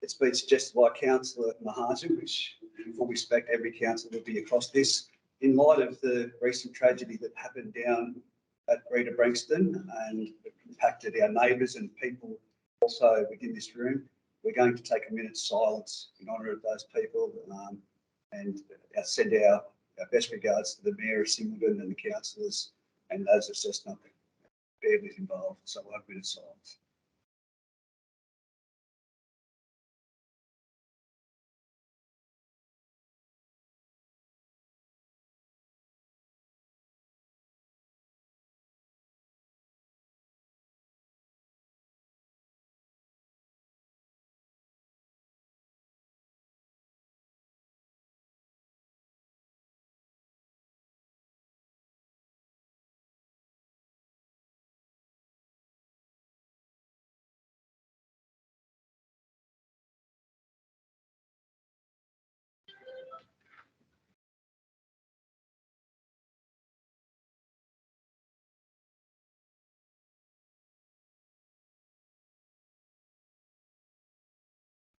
It's been suggested by Councillor Mahajan, which in full respect, every council would be across this. In light of the recent tragedy that happened down at Rita Brankston and impacted our neighbours and people also within this room, we're going to take a minute's silence in honour of those people and send our best regards to the Mayor of Singleton and the councillors and those of Cessnock badly involved. So we'll have a minute of silence.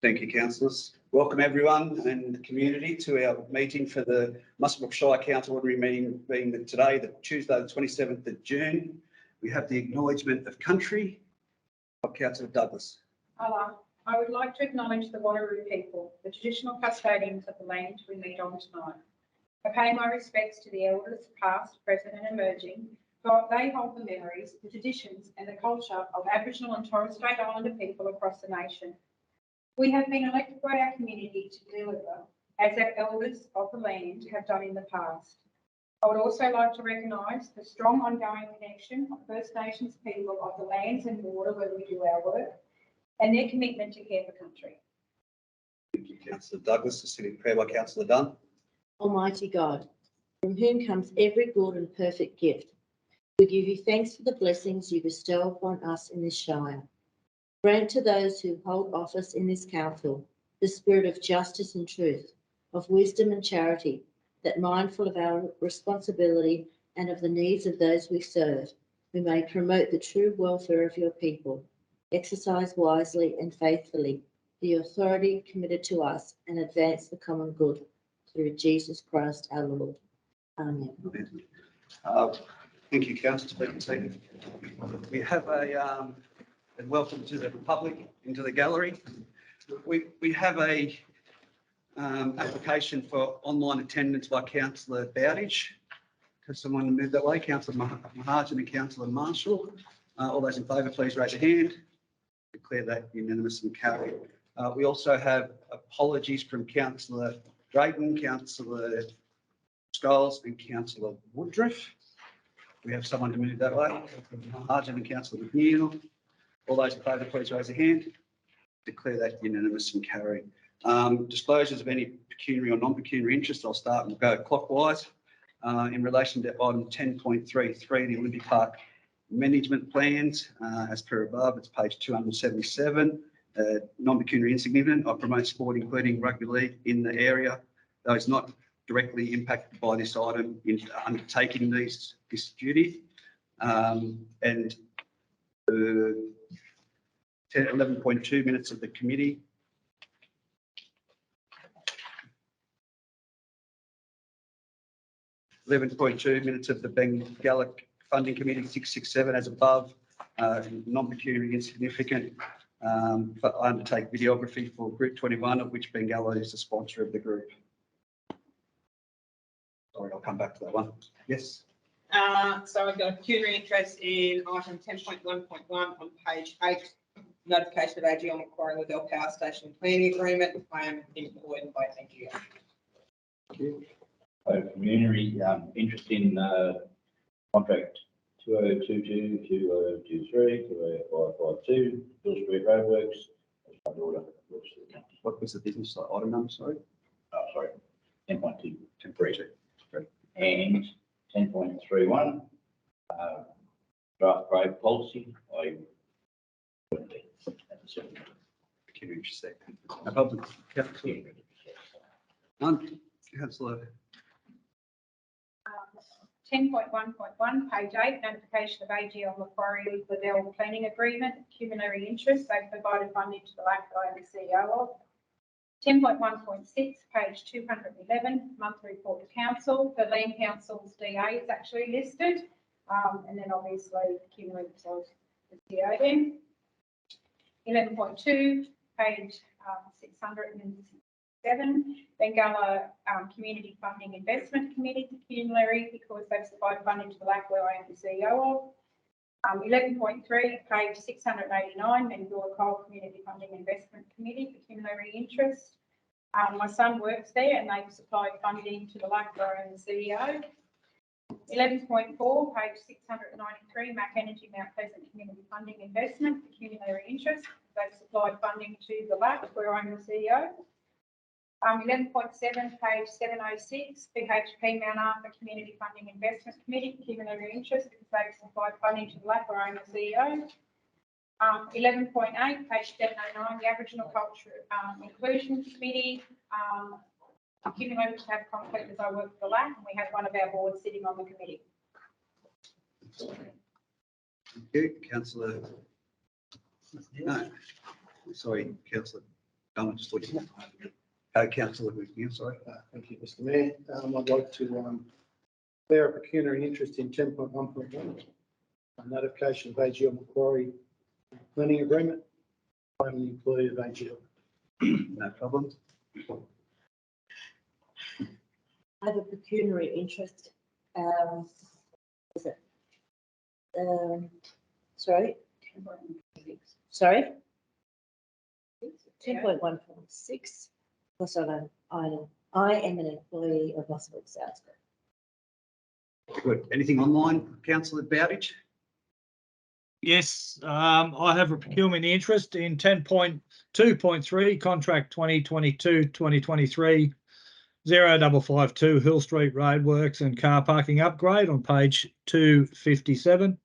Thank you, councillors. Welcome everyone and the community to our meeting for the Muswellbrook Shire Council Ordinary meeting being today, the Tuesday, the 27th of June. We have the acknowledgement of country of Councillor Douglas. Hello. I would like to acknowledge the Wanneroo people, the traditional custodians of the land we meet on tonight. I pay my respects to the elders, past, present and emerging, for they hold the memories, the traditions and the culture of Aboriginal and Torres Strait Islander people across the nation. We have been elected by our community to deliver, as our elders of the land have done in the past. I would also like to recognise the strong ongoing connection of First Nations people of the lands and water where we do our work and their commitment to care for country. Thank you, Councillor Douglas. The sitting prayer by Councillor Dunn. Almighty God, from whom comes every good and perfect gift, we give you thanks for the blessings you bestow upon us in this Shire. Grant to those who hold office in this council the spirit of justice and truth, of wisdom and charity, that mindful of our responsibility and of the needs of those we serve, we may promote the true welfare of your people, exercise wisely and faithfully the authority committed to us, and advance the common good through Jesus Christ our Lord. Amen. Thank you, Councillor. We have and welcome to the public into the gallery. We have a application for online attendance by Councillor Bowditch. Could someone move that way? Councillor Mahajan and Councillor Marshall. All those in favour, please raise your hand. Declare that unanimous and carried. We also have apologies from Councillor Drayton, Councillor Scholes and Councillor Woodruff. We have someone to move that way. Mahajan and Councillor McNeil. All those in favour, please raise your hand. Declare that unanimous and carried. Disclosures of any pecuniary or non-pecuniary interest. I'll start and go clockwise. In relation to item 10.33, the Olympic Park management plans, as per above, it's page 277. Non-pecuniary insignificant. I promote sport, including rugby league, in the area. Those not directly impacted by this item in undertaking this duty. And 11.2 minutes of the committee. 11.2 minutes of the Bengala Funding Committee 667 as above. Non-pecuniary insignificant. But I undertake videography for Group 21, of which Bengala is the sponsor of the group. Sorry, I'll come back to that one. Yes. So I've got a pecuniary interest in item 10.1.1 on page 8, notification of AGL Macquarie Liddell Power Station planning agreement. I am employed by AGL. Thank you. Community interest in contract 2022-2023, 20552, Bill Street Roadworks. What was the business item number? Sorry. Oh, sorry. 10.2. 10.2. And 10.31, draft grade policy. Pecuniary interest there. No problem. Councillor. 10.1.1, page 8, notification of AGL Macquarie Liddell planning agreement, cumulative interest. They provided funding to the LAC I am the CEO of. 10.1.6, page 211, monthly report to council. The Land Council's DA is actually listed, and then obviously cumulative of the CEO then. 11.2, page 607, Bengala Community Funding Investment Committee cumulative because they've supplied funding to the LAC where I am the CEO of. 11.3, page 689, Bengala Coal Community Funding Investment Committee for cumulative interest. My son works there and they've supplied funding to the LAC where I am the CEO. 11.4, page 693, Mac Energy Mount Pleasant Community Funding Investment for cumulative interest. They've supplied funding to the LAC where I'm the CEO. 11.7, page 706, BHP Mount Arthur Community Funding Investment Committee for cumulative interest because they've supplied funding to the LAC where I'm the CEO. 11.8, page 709, the Aboriginal Culture Inclusion Committee. Cumulative to have conflict as I work for the LAC, and we have one of our boards sitting on the committee. Thank you, Councillor. No, sorry, Councillor. Just thought you. Councillor McNeil, sorry. Thank you, Mr. Mayor. I'd like to declare a pecuniary interest in 10.1.1, a notification of AGL Macquarie planning agreement. I'm an employee of AGL. No problem. I have a pecuniary interest. Is it? Sorry? 10.1.6. Because I am an employee of Muswellbrook South. Good. Anything online, Councillor Bowditch? Yes, I have a procurement interest in 10.2.3, contract 2022-2023, 0552 Hill Street Roadworks and car parking upgrade on page 257.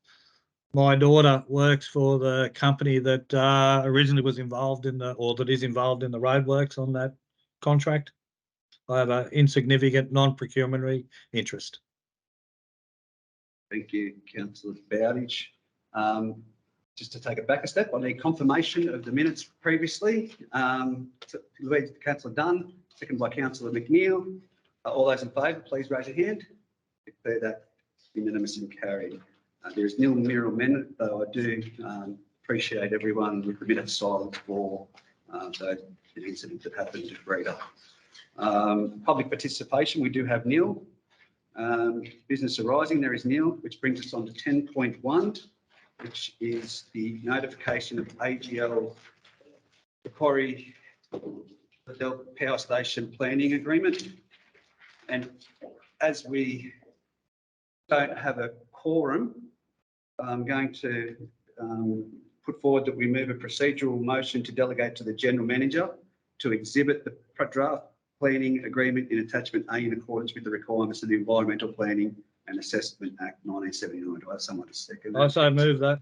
My daughter works for the company that originally was involved in that is involved in the roadworks on that contract. I have an insignificant non-procurementary interest. Thank you, Councillor Bowditch. Just to take it back a step, I need confirmation of the minutes previously. Councillor Dunn, second by Councillor McNeil. All those in favour, please raise your hand. Declare that unanimous and carried. There is nil mirror minute, though I do appreciate everyone with a bit of silence for the incident that happened at Rita. Public participation, we do have nil. Business arising, there is nil, which brings us on to 10.1, which is the notification of AGL Macquarie Liddell Power Station planning agreement. And as we don't have a quorum, I'm going to put forward that we move a procedural motion to delegate to the General Manager to exhibit the draft planning agreement in attachment A in accordance with the requirements of the Environmental Planning and Assessment Act 1979. Do I have someone to second? I so move that.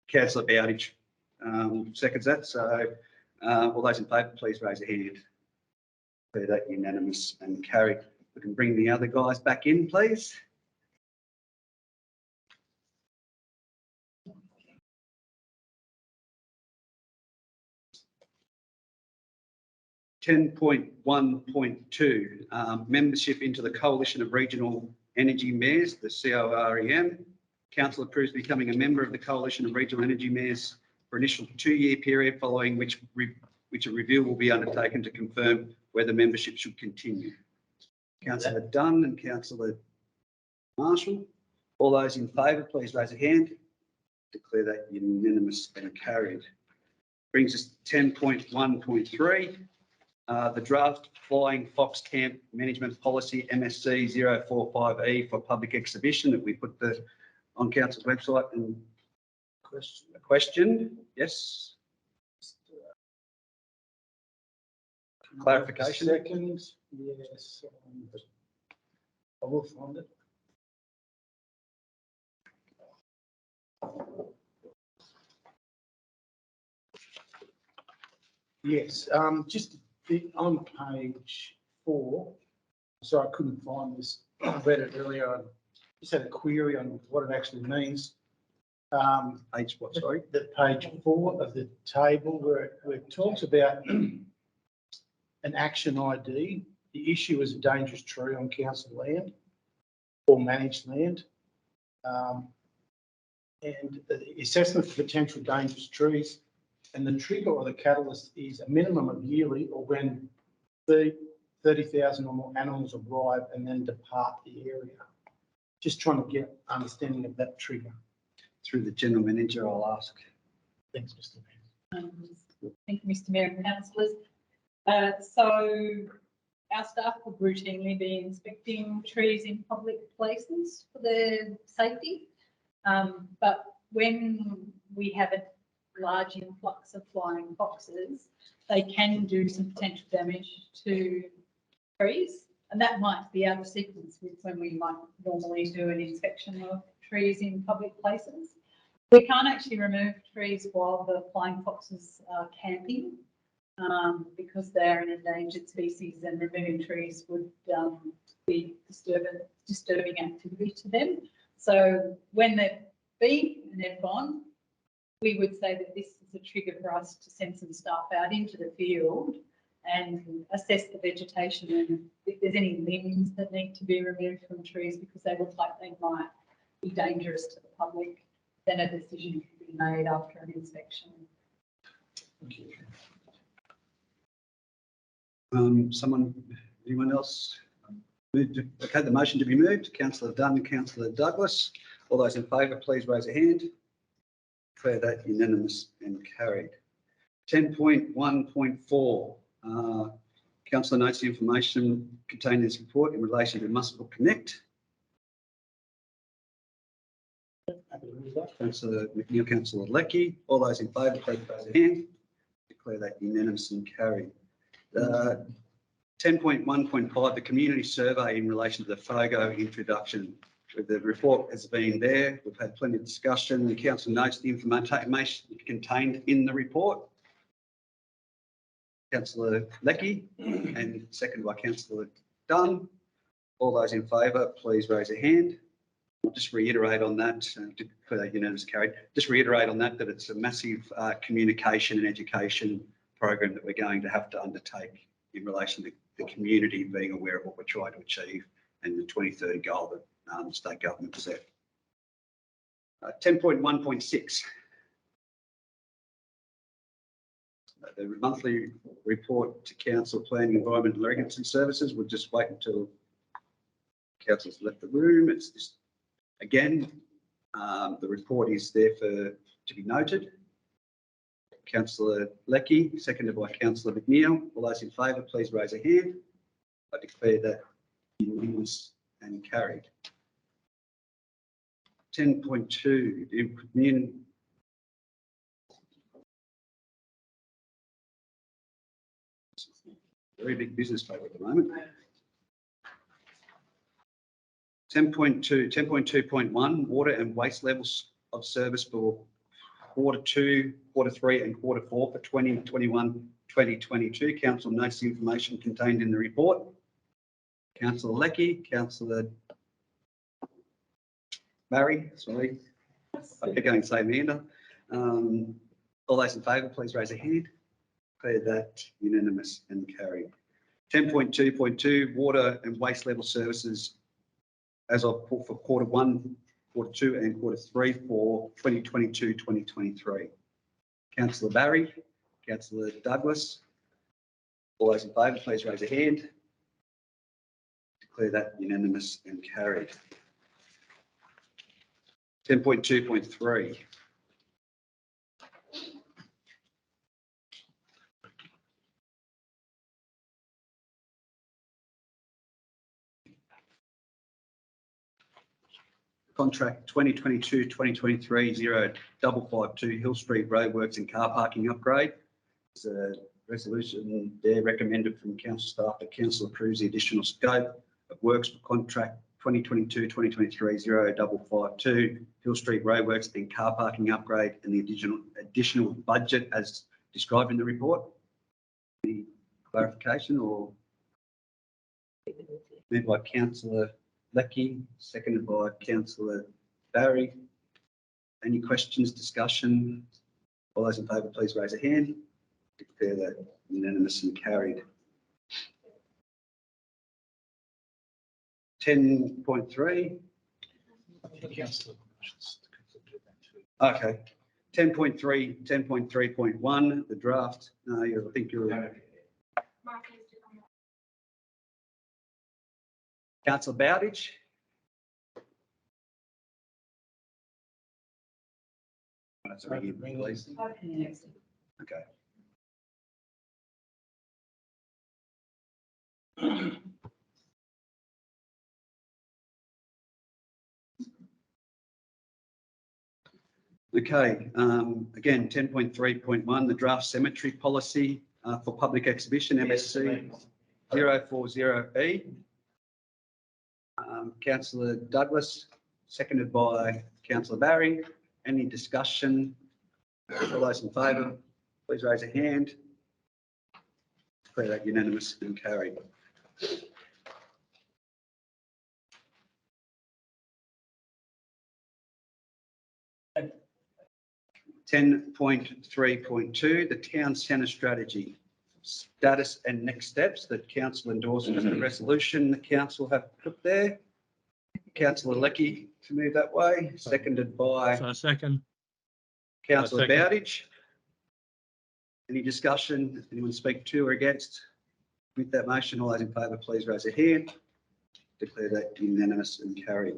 Councillor Bowditch seconds that. So all those in favour, please raise your hand. Declare that unanimous and carried. We can bring the other guys back in, please. (10.1.2) membership into the Coalition of Regional Energy Mayors, the COREM. Council approves becoming a member of the Coalition of Regional Energy Mayors for an initial 2-year period, following which a review will be undertaken to confirm whether membership should continue. Councillor Dunn and Councillor Marshall. All those in favour, please raise a hand. Declare that unanimous and carried. Brings us to 10.1.3. The draft Flying Fox Camp Management Policy MSC 045E for public exhibition that we put on Council's website. And a question? Yes. Clarification. Seconds. Yes. I will find it. Yes. Just on page 4. Sorry, I couldn't find this read it earlier. I just had a query on what it actually means. Page what, sorry? The page 4 of the table where it talks about an action ID. The issue is a dangerous tree on council land or managed land. And the assessment of potential dangerous trees, and the trigger or the catalyst is a minimum of yearly or when 30,000 or more animals arrive and then depart the area. Just trying to get understanding of that trigger. Through the general manager, I'll ask. Thanks, Mr. Mayor. Thank you, Mr. Mayor and councillors. So our staff would routinely be inspecting trees in public places for their safety. But when we have a large influx of flying foxes, they can do some potential damage to trees. And that might be out of sequence with when we might normally do an inspection of trees in public places. We can't actually remove trees while the flying foxes are camping because they're an endangered species, and removing trees would be disturbing activity to them. So when they've been and they've gone, we would say that this is a trigger for us to send some staff out into the field and assess the vegetation, and if there's any limbs that need to be removed from trees because they look like they might be dangerous to the public, then a decision can be made after an inspection. Anyone else? Okay, the motion to be moved. Councillor Dunn and Councillor Douglas. All those in favour, please raise a hand. Declare that unanimous and carried. 10.1.4. Councillor notes the information contained in this report in relation to Muswellbrook Connect. Councillor McNeil, Councillor Leckie. All those in favour, please raise a hand. Declare that unanimous and carried. 10.1.5, the community survey in relation to the FOGO introduction. The report has been there. We've had plenty of discussion. The council notes the information contained in the report. Councillor Leckie and seconded by Councillor Dunn. All those in favour, please raise a hand. I'll just reiterate on that, for that unanimous carried. Just reiterate on that it's a massive communication and education program that we're going to have to undertake in relation to the community being aware of what we're trying to achieve and the 2030 goal that the state government has set. 10.1.6. The monthly report to Council Planning, Environment and Regulatory Services. We'll just wait until Council's left the room. It's just, again, the report is there to be noted. Councillor Leckie, seconded by Councillor McNeil. All those in favour, please raise a hand. I declare that unanimous and carried. 10.2, the community. Very big business paper at the moment. 10.2, 10.2.1, water and waste levels of service for Q2, Q3 and Q4 for 2021-2022. Council notes the information contained in the report. Councillor Leckie, Councillor Barry, sorry, I keep going to say Amanda. All those in favour, please raise a hand. Declare that unanimous and carried. 10.2.2, water and waste level services as of for Q1, Q2 and Q3 for 2022-2023. Councillor Barry, Councillor Douglas. All those in favour, please raise a hand. Declare that unanimous and carried. 10.2.3. Contract 2022-2023 0552 Hill Street Roadworks and Car Parking Upgrade. There's a resolution there recommended from council staff that council approves the additional scope of works for contract 2022-2023 0552 Hill Street Roadworks and Car Parking Upgrade and the additional budget as described in the report. Any clarification or moved by Councillor Lecky, seconded by councillor Barry. Any questions, discussion? All those in favour, please raise a hand. Declare that unanimous and carried. 10.3. Okay. 10.3, 10.3.1, the draft. No, I think you're. Councillor Bowditch. That's a ring in, please. Okay. Okay, again, 10.3.1, the draft cemetery policy for public exhibition, MSC 040E. Councillor Douglas, seconded by Councillor Barry. Any discussion? All those in favour, please raise a hand. Declare that unanimous and carried. Ten point 3.2, the town centre strategy, status and next steps that council endorses the resolution the council have put there. Councillor Lecky to move that way, seconded by So second. Councillor Second. Bowditch. Any discussion? Anyone speak to or against? With that motion, all those in favour, please raise a hand. Declare that unanimous and carried.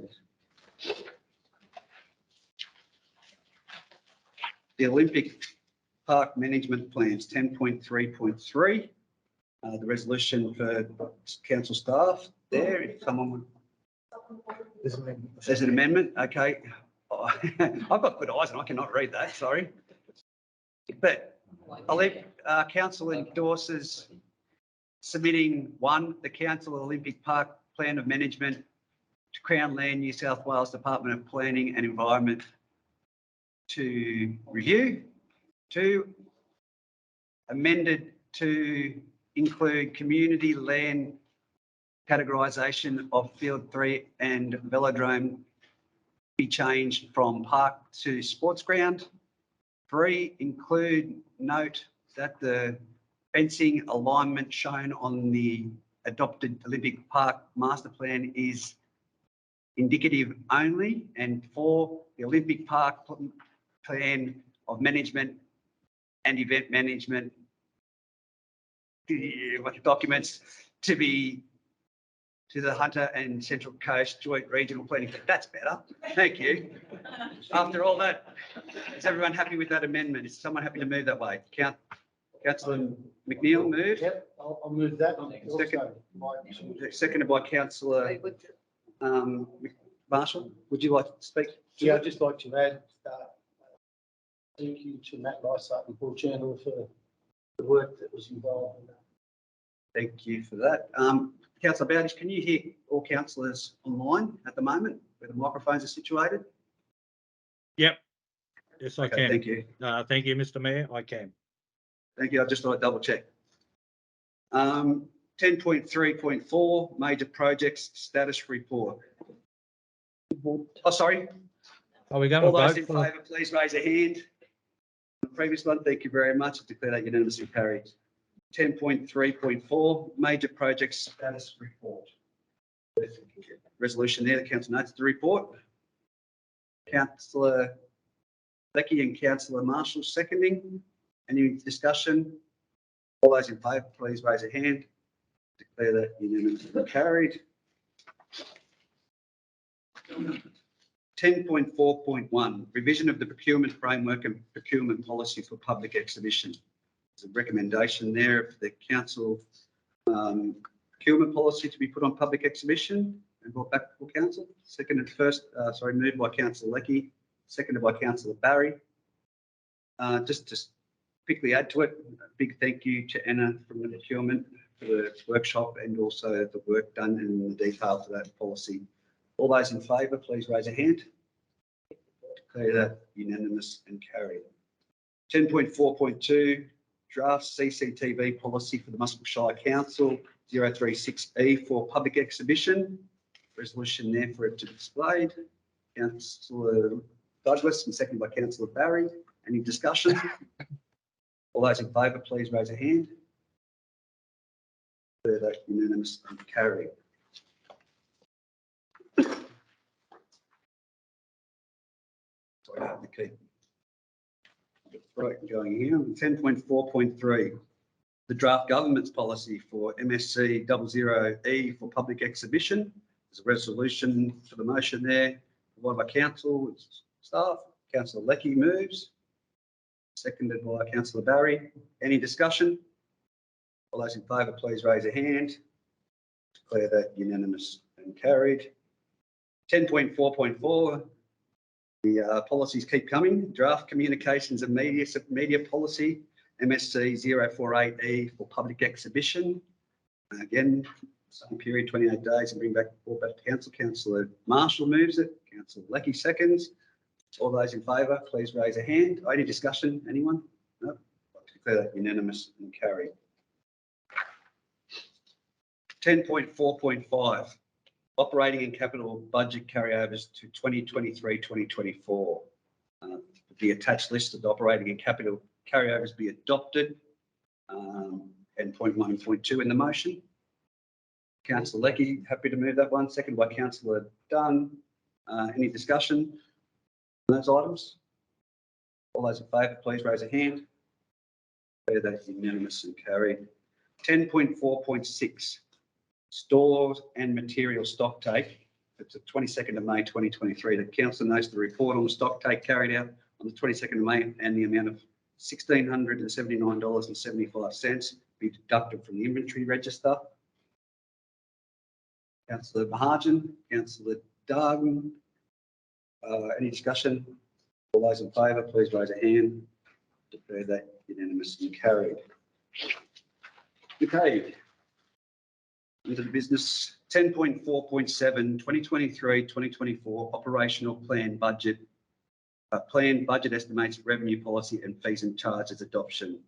The Olympic Park Management Plans, 10.3.3. The resolution for council staff there, if someone would. There's an amendment, okay. I've got good eyes and I cannot read that, sorry. But I'll let council endorses submitting one, the Council Olympic Park Plan of Management to Crown Land, New South Wales Department of Planning and Environment to review. Two, amended to include community land categorisation of Field 3 and Velodrome be changed from park to sports ground. 3, include note that the fencing alignment shown on the adopted Olympic Park master plan is indicative only. And 4, the Olympic Park plan of management and event management documents to be to the Hunter and Central Coast Joint Regional Planning. That's better. Thank you. After all that, is everyone happy with that amendment? Is someone happy to move that way? Councillor McNeil move. Yep, I'll move that. Seconded by Councillor Marshall. Would you like to speak? Yeah, I'd just like to add, thank you to Matt Lysart and Paul Chandler for the work that was involved in that. Thank you for that. Councillor Bowditch, can you hear all councillors online at the moment where the microphones are situated? Yep. Yes, I Okay, can. thank you. Thank you, Mr. Mayor. I can. Thank you. I just thought I'd double check. 10.3.4, major projects status report. Oh, sorry. Are we going All to those vote in for? favour, please raise a hand. The previous one, thank you very much. I declare that unanimously carried. 10.3.4, major projects status report. Resolution there, the council notes the report. Councillor Lecky and Councillor Marshall seconding. Any discussion? All those in favour, please raise a hand. Declare that unanimously carried. 10.4.1, revision of the procurement framework and procurement policy for public exhibition. There's a recommendation there for the council procurement policy to be put on public exhibition and brought back to council. Moved by Councillor Lecky, seconded by Councillor Barry. Just to quickly add to it, a big thank you to Anna from the procurement for the workshop and also the work done in the detail for that policy. All those in favour, please raise a hand. Declare that unanimous and carried. 10.4.2, draft CCTV policy for the Muswellbrook Shire Council 036E for public exhibition. resolution there for it to be displayed. Councillor Douglas and seconded by Councillor Barry. Any discussion? All those in favour, please raise a hand. Further unanimous and carried. Sorry, I have to keep right going here. 10.4.3, the draft government's policy for MSC 00E for public exhibition. There's a resolution for the motion there. Provided by council staff. Councillor Lecky moves. Seconded by Councillor Barry. Any discussion? All those in favour, please raise a hand. Declare that unanimous and carried. 10.4.4, the policies keep coming. Draft communications and media policy, MSC 048E for public exhibition. Again, same period, 28 days, and bring back to council. Councillor Marshall moves it. Councillor Lecky seconds. All those in favour, please raise a hand. Any discussion? Anyone? No. Declare that unanimous and carried. 10.4.5, operating and capital budget carryovers to 2023-2024. The attached list of the operating and capital carryovers be adopted. And point 1.2 in the motion. Councillor Lecky, happy to move that one. Second by Councillor Dunn. Any discussion on those items? All those in favour, please raise a hand. Declare that unanimous and carried. 10.4.6, stores and material stock take. It's the 22nd of May 2023. The council notes the report on the stock take carried out on the 22nd of May and the amount of $1,679.75 be deducted from the inventory register. Councillor Mahajan, Councillor Dargan, any discussion? All those in favour, please raise a hand. Declare that unanimous and carried. Okay. Into the business. 10.4.7, 2023-2024 operational plan budget. Plan budget estimates revenue policy and fees and charges adoption.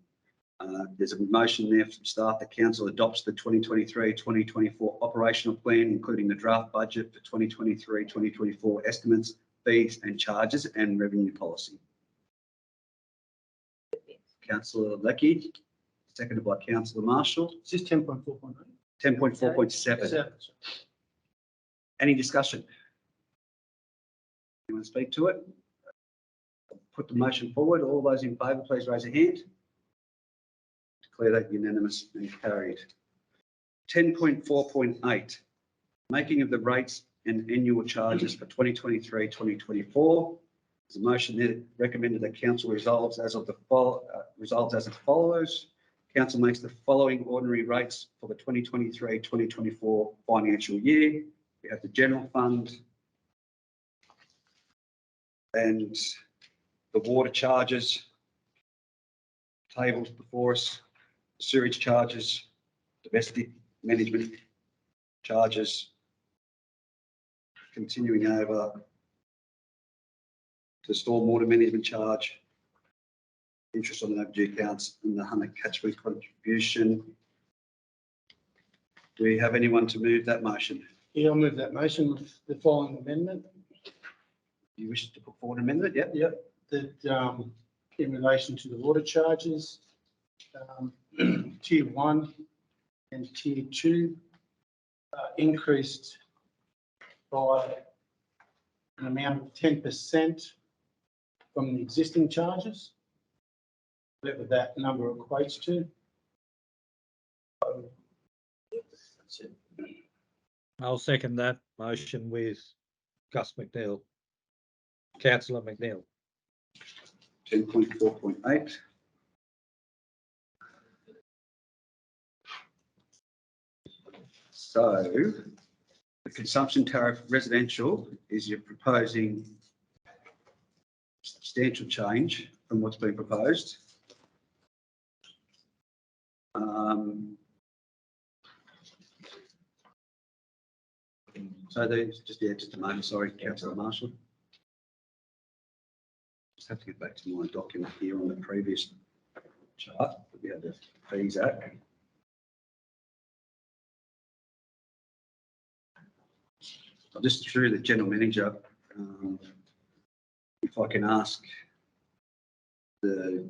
There's a motion there from staff that council adopts the 2023-2024 operational plan, including the draft budget for 2023-2024 estimates, fees and charges and revenue policy. Councillor Lecky, seconded by Councillor Marshall. Is this 10.4.8? 10.4.7. Any discussion? Anyone speak to it? Put the motion forward. All those in favour, please raise a hand. Declare that unanimous and carried. 10.4.8, making of the rates and annual charges for 2023-2024. There's a motion there recommended that council resolves as follows. Council makes the following ordinary rates for the 2023-2024 financial year. We have the general fund and the water charges tables before us, sewage charges, domestic management charges, continuing over to stormwater management charge, interest on overdue accounts and the Hunter catchment contribution. Do we have anyone to move that motion? Yeah, I'll move that motion with the following amendment. Do you wish to put forward an amendment? Yep. Yep, that in relation to the water charges, tier 1 and tier 2 increased by an amount of 10% from the existing charges, whatever that number equates to. That's it. I'll second that motion with Gus McNeil. Councillor McNeil. 10.4.8. So the consumption tariff residential is you're proposing substantial change from what's been proposed. So there's just a moment, sorry, Councillor Marshall. Just have to get back to my document here on the previous chart that we had the fees at. Just through the general manager, if I can ask the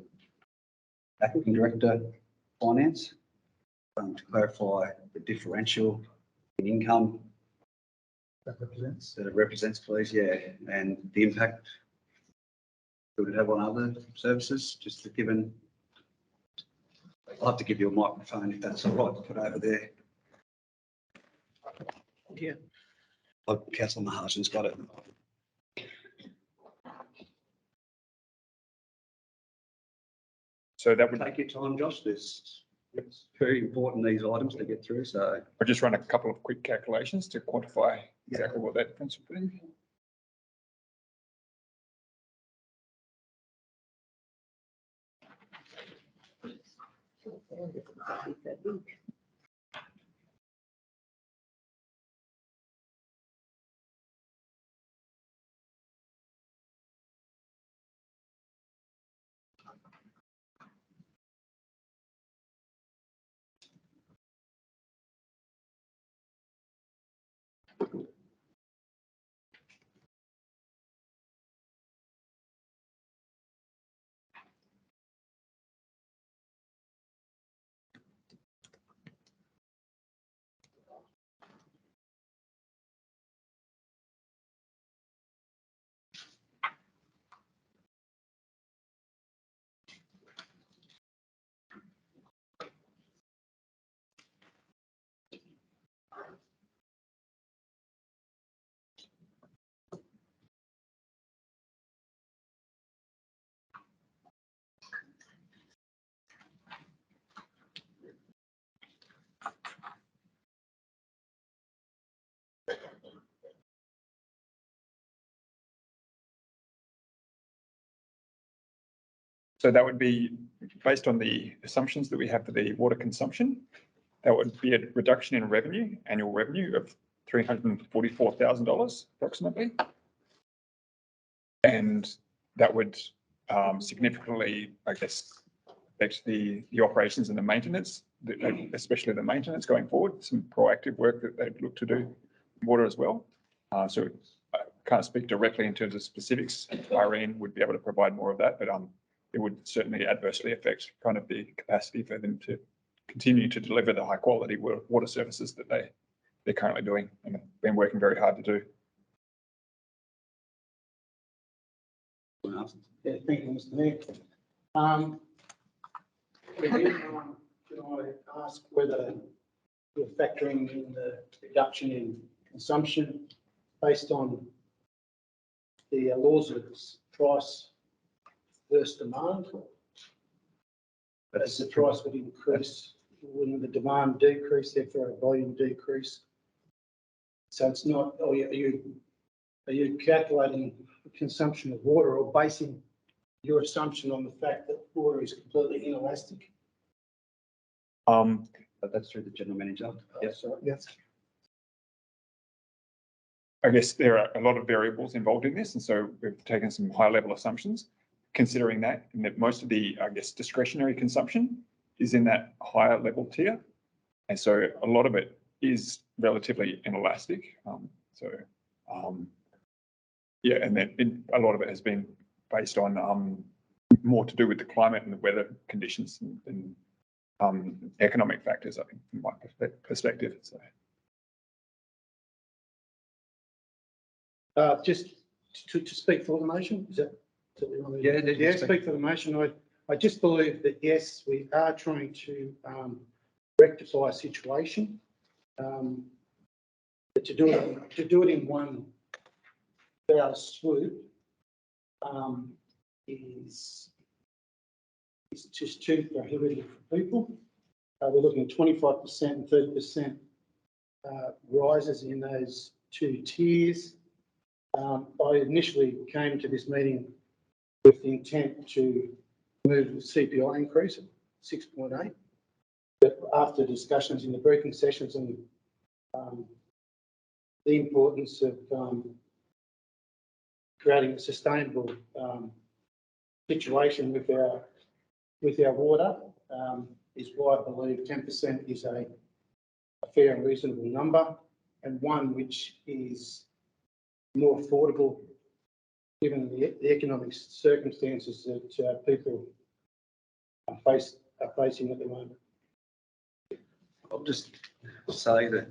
acting director finance to clarify the differential in income That represents. that it represents, please, yeah, and the impact it would have on other services, just to given. I'll have to give you a microphone if that's all right to put over there. Yeah. Oh, Councillor Mahajan's got it. So that would, Take your time, Josh. It's very important, these items to get through, so. I'll just run a couple of quick calculations to quantify exactly what that difference would be. So that would be based on the assumptions that we have for the water consumption. That would be a reduction in revenue, annual revenue of $344,000 approximately. And that would significantly, I guess, affect the operations and the maintenance, especially the maintenance going forward, some proactive work that they'd look to do in water as well. So I can't speak directly in terms of specifics. Irene would be able to provide more of that, but it would certainly adversely affect kind of the capacity for them to continue to deliver the high quality water services that they're currently doing and have been working very hard to do. Yeah, thank you, Mr. Mayor. Can I ask whether you're factoring in the reduction in consumption based on the laws of price versus demand? As the price would increase, wouldn't the demand decrease, therefore a volume decrease? So it's not, are you calculating the consumption of water or basing your assumption on the fact that water is completely inelastic? That's through the general manager. Yes, sir. Yes. I guess there are a lot of variables involved in this, and so we've taken some high level assumptions, considering that, and that most of the, I guess, discretionary consumption is in that higher level tier. And so a lot of it is relatively inelastic. Yeah, and then a lot of it has been based on more to do with the climate and the weather conditions and economic factors, I think, from my perspective. So. Just to speak for the motion, is that what we want to do? Yeah, Yeah, speak for the motion. I just believe that, yes, we are trying to rectify a situation. But to do it in one foul swoop is just too prohibitive for people. We're looking at 25% and 30% rises in those two tiers. I initially came to this meeting with the intent to move the CPI increase of 6.8. But after discussions in the briefing sessions and the importance of creating a sustainable situation with our water is why I believe 10% is a fair and reasonable number, and one which is more affordable given the economic circumstances that people are facing at the moment. I'll just say that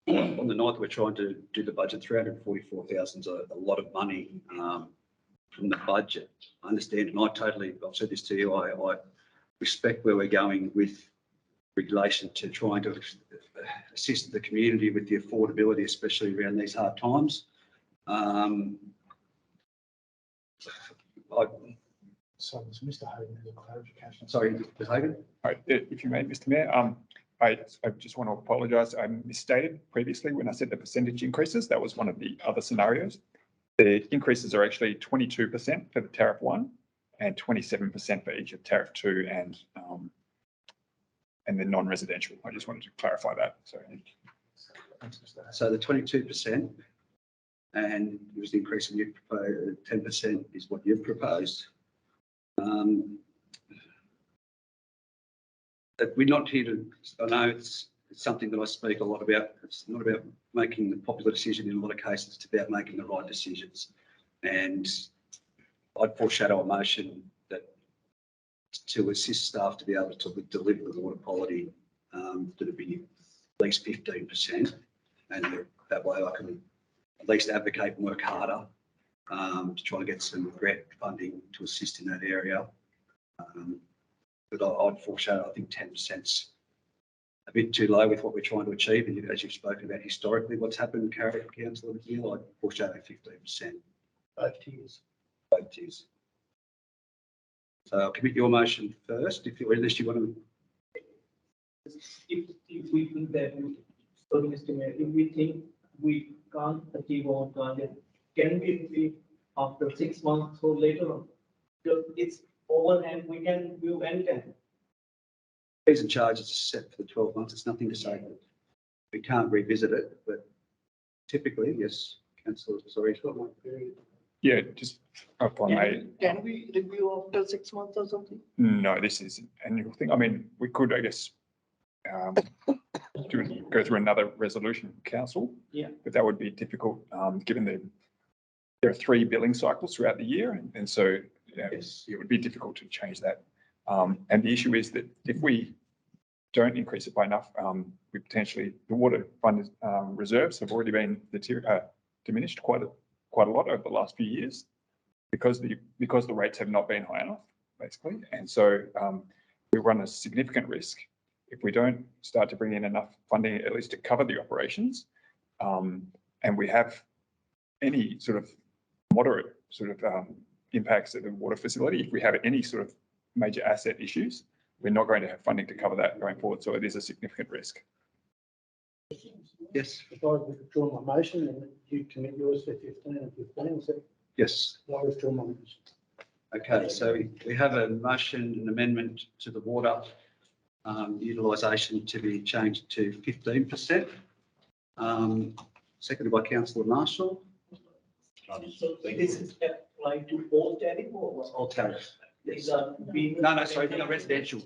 on the night we're trying to do the budget, 344,000 is a lot of money from the budget. I understand, and I've said this to you, I respect where we're going with relation to trying to assist the community with the affordability, especially around these hard times. So, Mr. Hogan has a clarification. Sorry, Mr. Hagan? Right, if you may, Mr. Mayor, I just want to apologise. I misstated previously when I said the percentage increases. That was one of the other scenarios. The increases are actually 22% for the tariff 1 and 27% for each of tariff 2 and the non-residential. I just wanted to clarify that. So the 22% and it was the increase in you proposed, 10% is what you've proposed. But we're not here to, I know it's something that I speak a lot about. It's not about making the popular decision in a lot of cases, it's about making the right decisions. And I'd foreshadow a motion that to assist staff to be able to deliver the water quality that would be at least 15%. And that way I can at least advocate and work harder to try and get some grant funding to assist in that area. But I'd foreshadow, I think 10%'s a bit too low with what we're trying to achieve. And as you've spoken about historically, what's happened, Councillor McNeil, I'd foreshadow 15%. Both tiers. Both tiers. So I'll commit your motion first, unless you want to. If we think that, sorry, Mr. Mayor, if we think we can't achieve our target, can we after 6 months or later on? Because it's over and we can view anytime. Fees and charges are set for the 12 months. It's nothing to say that we can't revisit it, but typically, yes, Councillor, sorry. Yeah, just if I may. Can we review after 6 months or something? No, this is an annual thing. I mean, we could, I guess, go through another resolution from council. Yeah. But that would be difficult, given there are 3 billing cycles throughout the year, and so yes, it would be difficult to change that. And the issue is that if we don't increase it by enough, we potentially the water fund reserves have already been diminished quite a lot over the last few years because the rates have not been high enough, basically, and so we run a significant risk if we don't start to bring in enough funding, at least to cover the operations, and we have any sort of moderate sort of impacts at the water facility. If we have any sort of major asset issues, we're not going to have funding to cover that going forward. So it is a significant risk. Yes. If I withdraw my motion and you commit yours for 15 and 15, is it? Yes. I withdraw my motion. Okay, so we have a motion, an amendment to the water utilisation to be changed to 15%. Seconded by Councillor Marshall. So this is applied to all tariff or All tariffs. these are being? No, sorry, no, residential.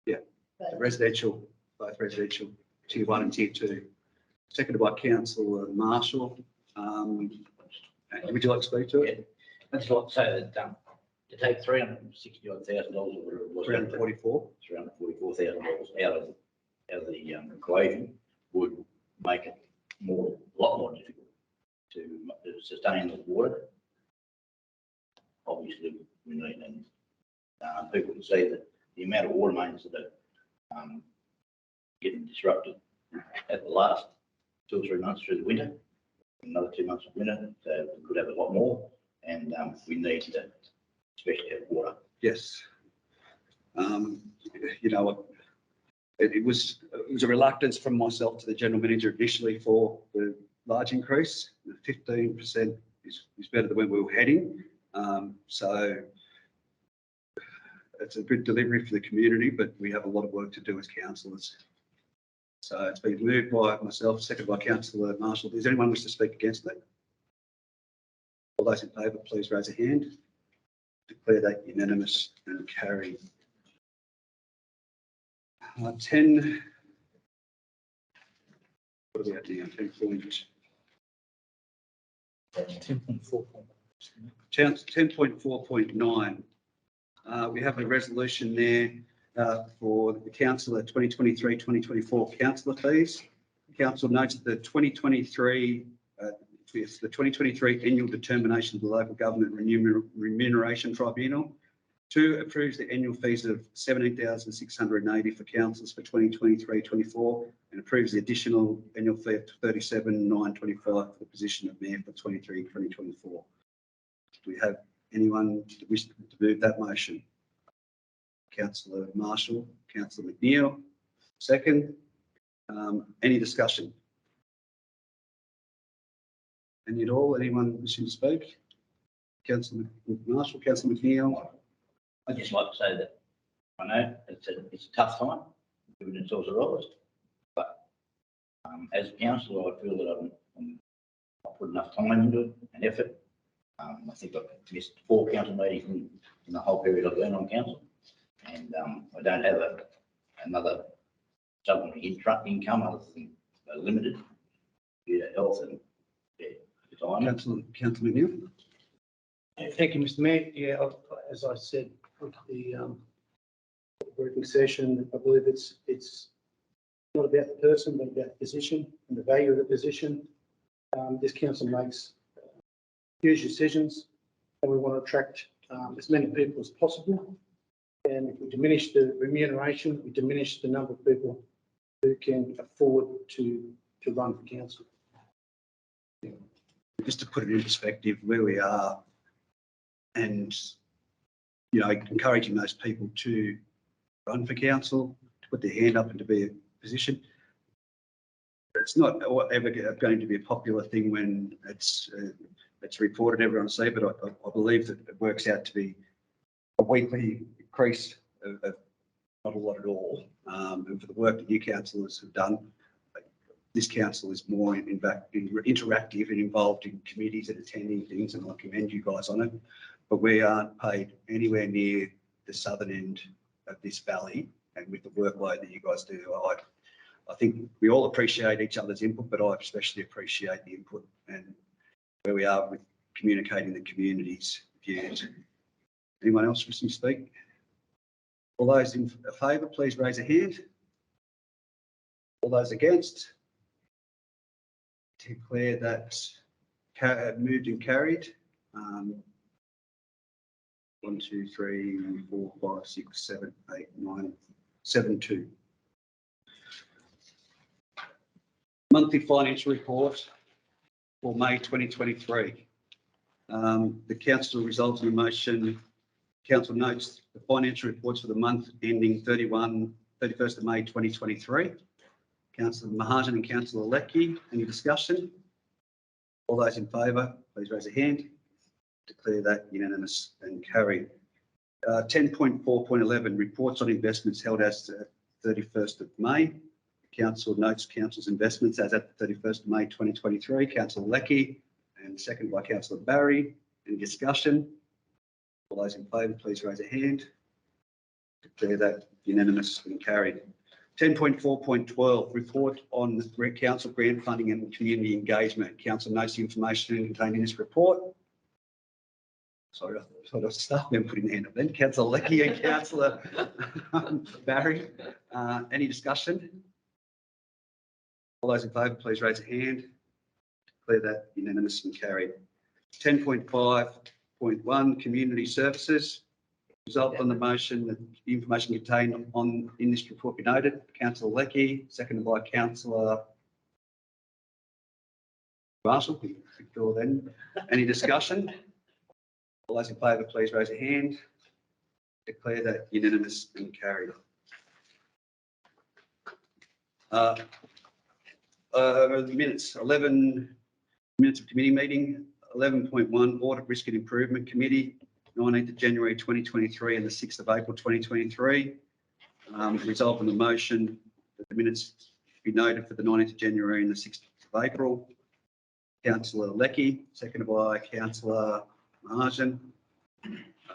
Yeah, the residential, both residential, tier 1 and tier 2. Seconded by Councillor Marshall. Would you like to speak to it? I just like to say that to take $360,000 or whatever it was, $344,000 out of the equation would make it a lot more difficult to sustain the water. Obviously, we need, and people can see that the amount of water mains that are getting disrupted at the last 2 or 3 months through the winter, another 2 months of winter, so we could have a lot more, and we need to especially have water. Yes. You know, it was a reluctance from myself to the general manager initially for the large increase. The 15% is better than where we were heading. So it's a good delivery for the community, but we have a lot of work to do as councillors. So it's been moved by myself, seconded by Councillor Marshall. Does anyone wish to speak against that? All those in favour, please raise a hand. Declare that unanimous and carried. 10. What are we at now? 10.2. 10.4.9. We have a resolution there for the councillor 2023-2024 councillor fees. Council notes that the 2023 annual determination of the local government remuneration tribunal. 2, approves the annual fees of $17,680 for councillors for 2023-24 and approves the additional annual fee of $37,925 for the position of mayor for 2023-2024. Do we have anyone that wishes to move that motion? Councillor Marshall, Councillor McNeil, second. Any discussion? Any at all? Anyone wishing to speak? Councillor Marshall, Councillor McNeil. I'd just like to say that I know it's a tough time, given it's also rise, but as a councillor, I feel that I'm not put enough time into it and effort. I think I've missed 4 council meetings in the whole period I've been on council, and I don't have another supplementary income other than limited due to health and retirement. Councillor McNeil. Thank you, Mr. Mayor. Yeah, as I said, with the working session, I believe it's not about the person, but about the position and the value of the position. This council makes huge decisions, and we want to attract as many people as possible. And if we diminish the remuneration, we diminish the number of people who can afford to run for council. Just to put it in perspective, where we are, and encouraging those people to run for council, to put their hand up and to be a position. It's not ever going to be a popular thing when it's reported, everyone see, but I believe that it works out to be a weekly increase of not a lot at all. And for the work that you councillors have done, this council is more interactive and involved in committees and attending things, and I commend you guys on it. But we aren't paid anywhere near the southern end of this valley, and with the workload that you guys do, I think we all appreciate each other's input, but I especially appreciate the input and where we are with communicating the community's views. Anyone else wishing to speak? All those in favour, please raise a hand. All those against? Declare that moved and carried. 1, 2, 3, 4, 5, 6, 7, 8, 9, 7, 2. Monthly financial report for May 2023. The council results in the motion. Council notes the financial reports for the month ending 31st of May 2023. Councillor Mahajan and Councillor Leckie, any discussion? All those in favour, please raise a hand. Declare that unanimous and carried. 10.4.11, reports on investments held as 31st of May. Council notes council's investments as at the 31st of May 2023. Councillor Leckie and seconded by Councillor Barry. Any discussion? All those in favour, please raise a hand. Declare that unanimous and carried. 10.4.12, report on the council grant funding and community engagement. Council notes the information contained in this report. Sorry, I thought I was staff member putting the hand up then. Councillor Leckie and Councillor Barry. Any discussion? All those in favour, please raise a hand. Declare that unanimous and carried. 10.5.1, community services. Result on the motion that the information contained in this report be noted. Councillor Leckie, seconded by Councillor Marshall. Then. Any discussion? All those in favour, please raise a hand. Declare that unanimous and carried. Minutes, 11 minutes of committee meeting. 11.1, Audit Risk and Improvement Committee, 19th of January 2023 and the 6th of April 2023. Resolve on the motion that the minutes be noted for the 19th of January and the 6th of April. Councillor Leckie, seconded by Councillor Mahajan.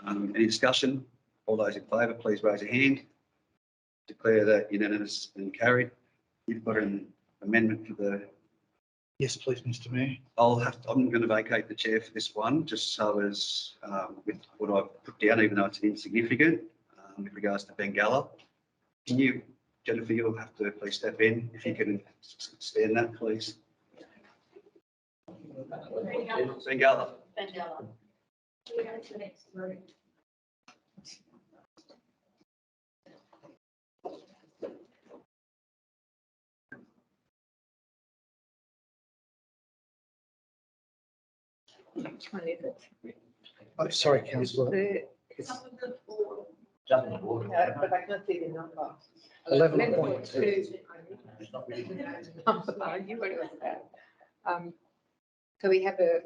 Any discussion? All those in favour, please raise a hand. Declare that unanimous and carried. You've got an amendment for the Yes, please, Mr Mayor. I'm going to vacate the chair for this one, just so as with what I've put down, even though it's insignificant with regards to Bengala. Can you, Jennifer, you'll have to please step in if you can stand that, please. Bengala. Bengala. Which one is it? Oh, sorry, councillor. Just on the board. But I can't see the number. 11.2. I'm sorry, you were with that. So we have the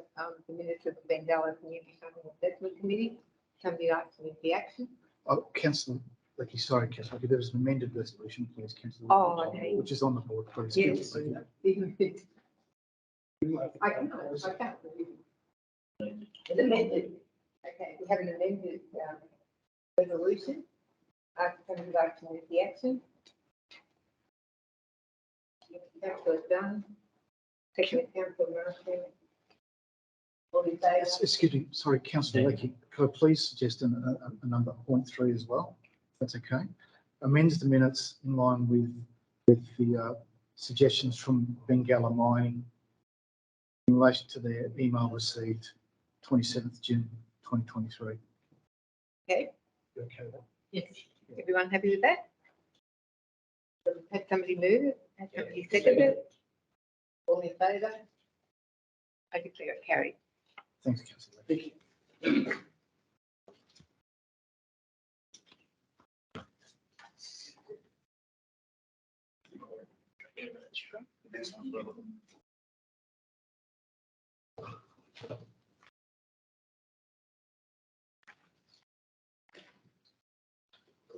minutes of the Bengala Community Funding Assessment Committee. Somebody like to make the action? Oh, councillor Lecky, sorry, councillor Lecky, there was an amended resolution, please, councillor. Oh, okay. Which is on the board, please. Yes. Councillor Lecky. I can't. It's amended. Okay, we have an amended resolution. Somebody like to make the action? Councillor Dunn. Second, Councillor Martin. All in favour? Excuse me, sorry, councillor Lecky, could I please suggest a number 0.3 as well, if that's okay? Amends the minutes in line with the suggestions from Bengala Mining in relation to their email received 27th June 2023. Okay, You okay with that? Yes. everyone happy with that? Had somebody move it? Had somebody second it? All in favour? I declare it carried. Thanks, councillor Lecky.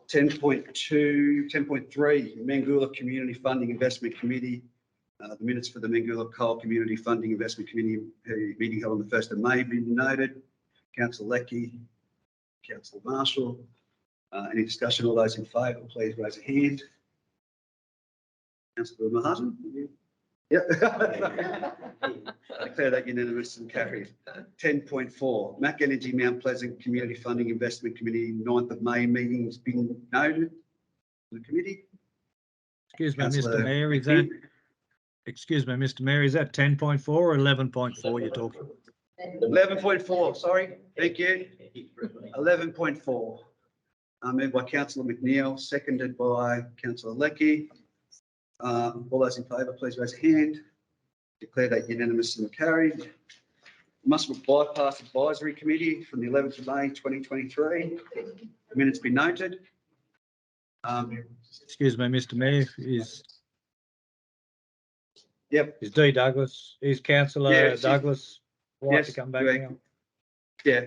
Ten point 10.3, Mangoola Community Funding Investment Committee. The minutes for the Mangoola Coal Community Funding Investment Committee meeting held on the 1st of May been noted. Councillor Lecky, Councillor Marshall. Any discussion? All those in favour, please raise a hand. Councillor Mahajan? Yep. I declare that unanimous and carried. 10.4, Mac Energy Mount Pleasant Community Funding Investment Committee 9th of May meeting has been noted. The committee. Excuse me, Councillor Mr Mayor, is that, excuse me, Mr Mayor, is that 10.4 or 11.4 you're talking? 11.4, sorry, thank you. 11.4. Moved by Councillor McNeil, seconded by Councillor Lecky. All those in favour, please raise a hand. Declare that unanimous and carried. Muswellbrook Bypass Advisory Committee from the 11th of May 2023. Minutes be noted. Excuse me, Mr Mayor, is Yep. is D Douglas, is Councillor Yeah, Douglas right yes, to come back correct. now? Yeah,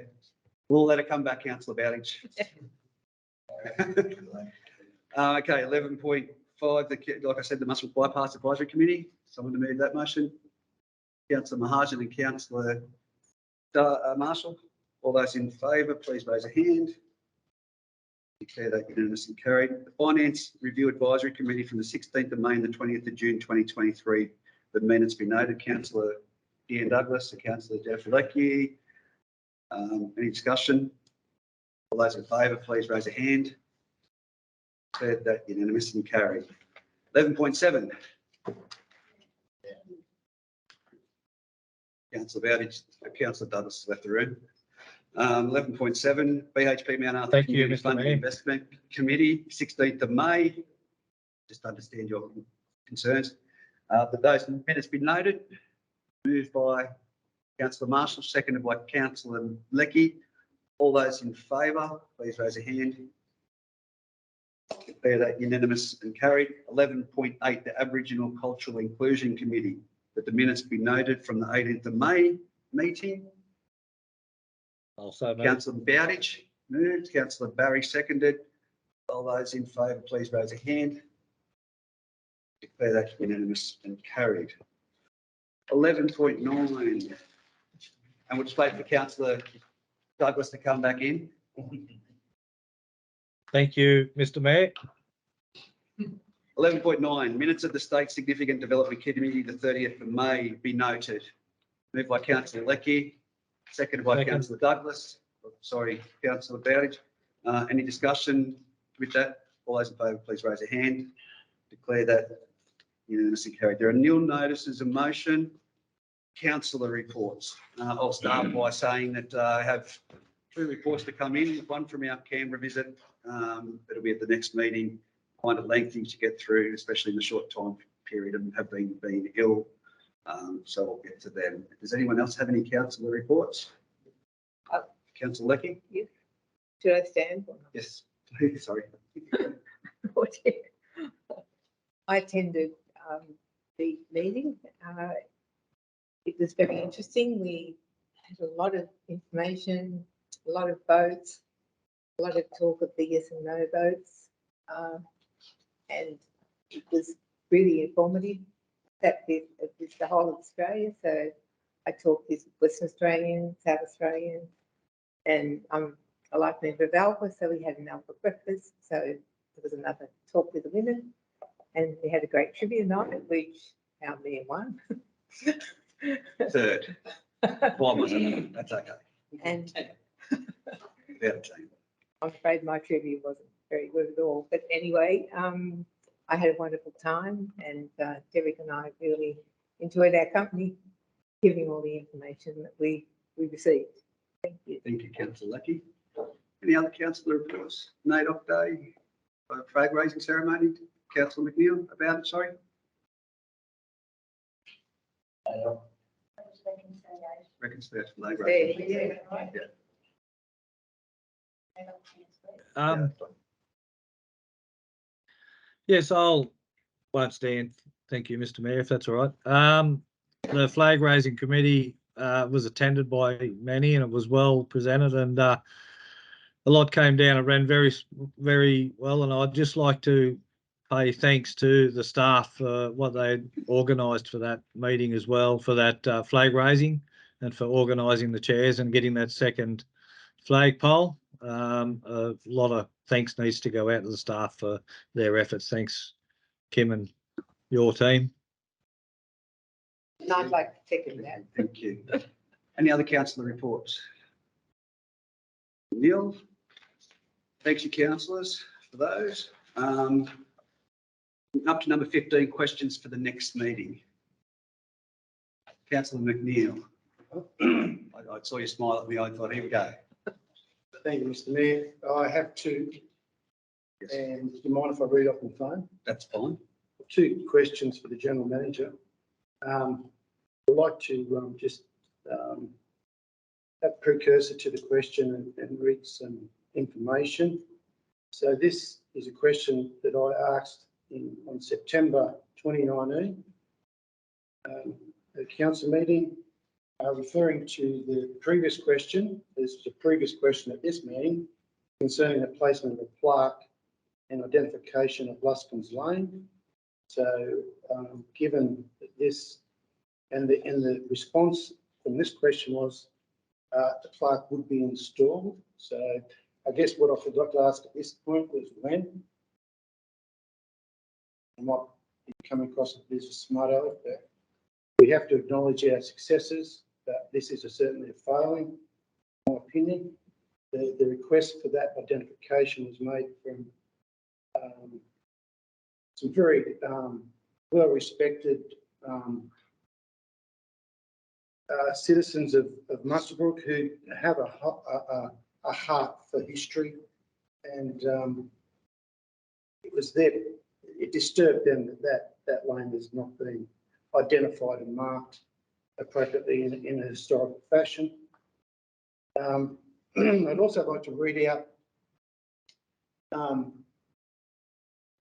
we'll let it come back, Councillor Bowditch. Okay, 11.5, like I said, the Muswellbrook Bypass Advisory Committee. Someone to move that motion? Councillor Mahajan and Councillor Marshall. All those in favour, please raise a hand. Declare that unanimous and carried. The Finance Review Advisory Committee from the 16th of May and the 20th of June 2023. The minutes be noted. Councillor Ian Douglas and Councillor Jennifer Lecky. Any discussion? All those in favour, please raise a hand. Declare that unanimous and carried. 11.7. Councillor Bowditch, Councillor Douglas left the room. 11.7, BHP Mount Arthur Thank you, Community Mr. Funding Mayor. Investment Committee, 16th of May. Just understand your concerns. Those minutes been noted. Moved by Councillor Marshall, seconded by Councillor Lecky. All those in favour, please raise a hand. Declare that unanimous and carried. 11.8, the Aboriginal Cultural Inclusion Committee, that the minutes be noted from the 18th of May meeting. Also, Councillor Bowditch moved, Councillor Barry seconded. All those in favour, please raise a hand. Declare that unanimous and carried. 11.9, and we'll just wait for Councillor Douglas to come back in. thank you, Mr Mayor. 11.9, minutes of the State Significant Development Committee, the 30th of May, be noted. Moved by councillor Leckey, seconded by Second. councillor Douglas. Sorry, councillor Bowditch. Any discussion with that? All those in favour, please raise a hand. Declare that unanimously carried. There are nil notices of motion. Councillor reports. I'll start by saying that I have 2 reports to come in, one from our Canberra visit. It'll be at the next meeting. Kind of lengthy to get through, especially in the short time period, and have been ill. So we'll get to them. Does anyone else have any councillor reports? Councillor Leckey? Should I stand? Yes. Sorry. I attended the meeting. It was very interesting. We had a lot of information, a lot of votes, a lot of talk of the yes and no votes. And it was really informative. That with the whole of Australia. So I talked with Western Australian, South Australian, and I'm a life member of Alpha, so we had an Alpha breakfast. So there was another talk with the women, and we had a great trivia night, which our mayor won. Third. Why wasn't it? That's okay. And Without a team. I'm afraid my trivia wasn't very good at all. But anyway, I had a wonderful time, and Derek and I really enjoyed our company, giving all the information that we received. Thank you. Thank you, councillor Leckey. Any other councillor reports? NAIDOC Day, flag raising ceremony. Councillor McNeil about it, sorry. Reconciliation flag raising. Yes, won't stand. Thank you, Mr. Mayor, if that's all right. The flag raising committee was attended by many, and it was well presented, and a lot came down. It ran very, very well, and I'd just like to pay thanks to the staff for what they organised for that meeting as well, for that flag raising, and for organising the chairs and getting that second flagpole. A lot of thanks needs to go out to the staff for their efforts. Thanks, Kim and your team. And I'd like to second that. Thank you. Any other councillor reports? Neil? Thanks, you councillors, for those. Up to number 15, questions for the next meeting. Councillor McNeil. I saw you smile at me. I thought, here we go. Thank you, Mr. Mayor. I have 2, Yes, and do you mind if I read off my phone? that's fine. 2 questions for the general manager. I'd like to just have precursor to the question and read some information. So this is a question that I asked on September 2019 at a council meeting, referring to the previous question. This was a previous question at this meeting concerning the placement of a plaque and identification of Luskins Lane. So given this, and the response from this question was the plaque would be installed. So I guess what I forgot to ask at this point was when. I might be coming across a bit of a smart aleck, but we have to acknowledge our successes, but this is certainly a failing, in my opinion. The request for that identification was made from some very well-respected citizens of Muswellbrook who have a heart for history, and it disturbed them that lane has not been identified and marked appropriately in a historical fashion. I'd also like to read out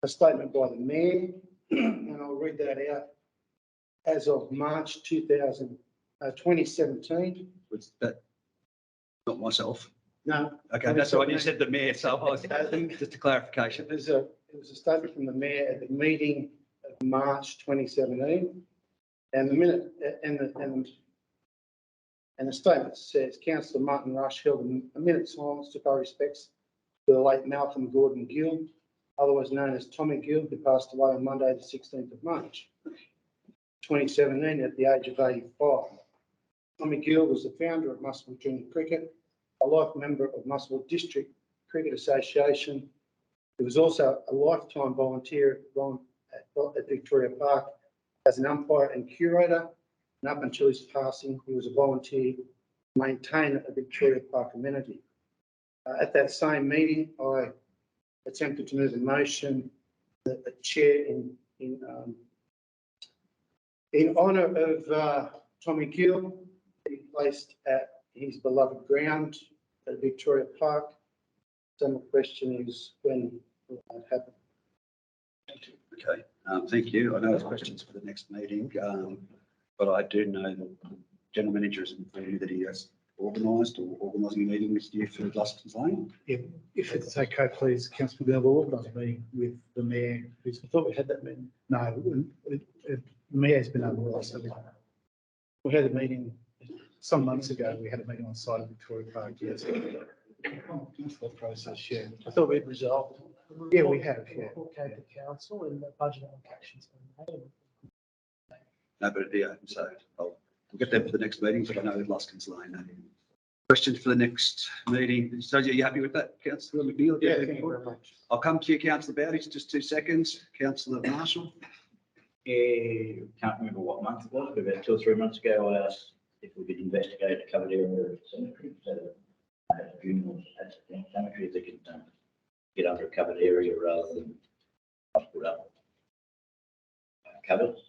a statement by the mayor, and I'll read that out. As of March 2017. Was that not myself? No. Okay, that's all right. You said the mayor, so I was, just a clarification. It was a statement from the mayor at the meeting of March 2017, and the minute and the statement says Councillor Martin Rush held a minute silence to pay respects to the late Malcolm Gordon Gill, otherwise known as Tommy Gill, who passed away on Monday, the 16th of March, 2017, at the age of 85. Tommy Gill was the founder of Muswellbrook Junior Cricket, a life member of Muswellbrook District Cricket Association. He was also a lifetime volunteer at Victoria Park as an umpire and curator. And up until his passing, he was a volunteer maintainer of Victoria Park amenity. At that same meeting, I attempted to move a motion that the chair in honour of Tommy Gill be placed at his beloved ground at Victoria Park. So my question is, when will that happen? Okay, thank you. I know there's questions for the next meeting, but I do know that the general manager has informed me that he has organised or organising a meeting with you for Luskins Lane. Yeah, if it's okay, please, Councillor Bill, we'll organise a meeting with the mayor. I thought we had that meeting. No, the mayor's been unwell, so we had a meeting some months ago. We had a meeting on site at Victoria Park. Yes, that's the process. Yeah, I thought we'd resolved. Yeah, we have. Yeah. Okay, the council and the budget allocations. No, but yeah, so we'll get them for the next meeting, but I know Luskins Lane. Questions for the next meeting? So are you happy with that, Councillor McNeil? Yeah, thank you very much. I'll come to you, Councillor Bowditch, just 2 seconds. Councillor Marshall. Can't remember what month it was, but about 2 or 3 months ago, I asked if we could investigate a covered area of the cemetery, so that funerals at the cemetery, if they could get under a covered area rather than put up covers.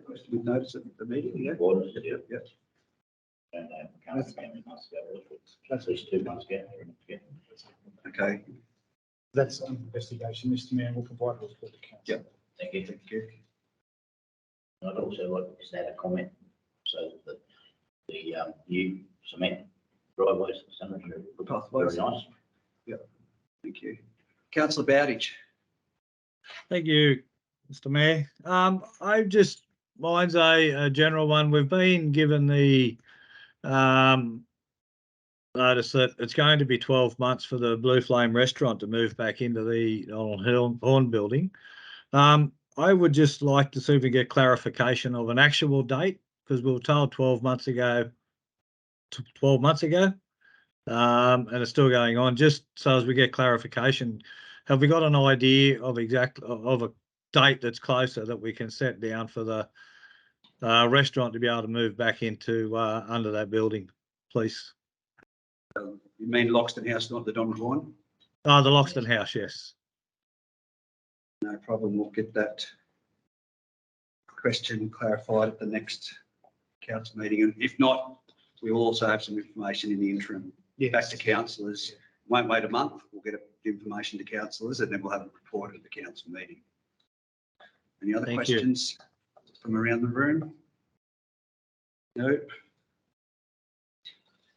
Question with notice at the meeting, yeah? Orders, Yeah. I don't know, I can't remember how many months ago it was, at least 2 months ago, 3 months ago. Okay, That's an investigation, Mr. Mayor. We'll provide a report to council. Yeah. Thank you. Thank you. I'd also like to just add a comment, so that the new cement driveways to the cemetery are pathways. very nice. Thank you. Councillor Bowditch. Thank you, Mr. Mayor. Mine's a general one. We've been given the notice that it's going to be 12 months for the Blue Flame restaurant to move back into the Horn building. I would just like to see if we get clarification of an actual date, because we were told 12 months ago, and it's still going on. Just so as we get clarification, have we got an idea of a date that's closer that we can set down for the restaurant to be able to move back into under that building, please? You mean Loxton House, not the Don Horn? Oh, the Loxton House, yes. No problem. We'll get that question clarified at the next council meeting. And if not, we will also have some information in the interim back to councillors. Won't wait a month. We'll get the information to councillors and then we'll have it reported at the council meeting. Any other questions from around the room? Nope.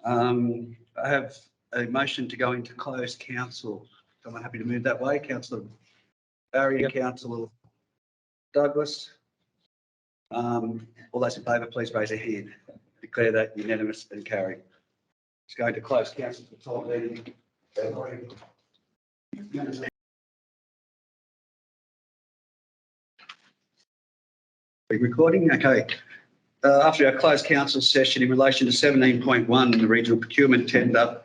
I have a motion to go into closed council. Someone happy to move that way? Councillor Barry and Councillor Douglas. All those in favour, please raise a hand. Declare that unanimous and carried. It's going to close council for the time being. Are you recording? Okay. After our closed council session in relation to 17.1, the regional procurement tender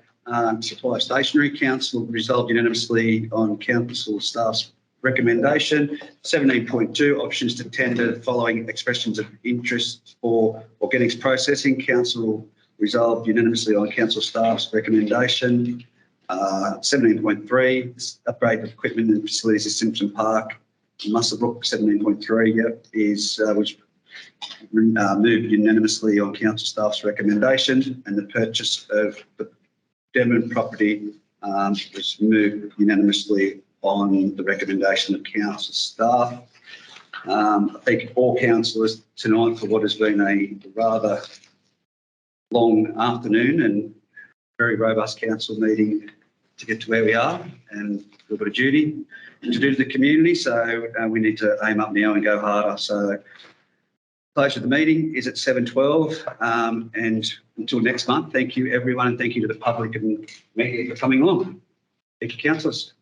supply stationery, council resolved unanimously on council staff's recommendation. 17.2, options to tender following expressions of interest for organics processing. Council resolved unanimously on council staff's recommendation. 17.3, upgrade of equipment and facilities at Simpson Park. Muswellbrook 17.3 is which moved unanimously on council staff's recommendation, and the purchase of the Denman property was moved unanimously on the recommendation of council staff. I thank all councillors tonight for what has been a rather long afternoon and very robust council meeting to get to where we are, and we've got a duty to do to the community, so we need to aim up now and go harder. So closure of the meeting is at 7:12, and until next month, thank you everyone, and thank you to the public and media for coming along. Thank you, councillors.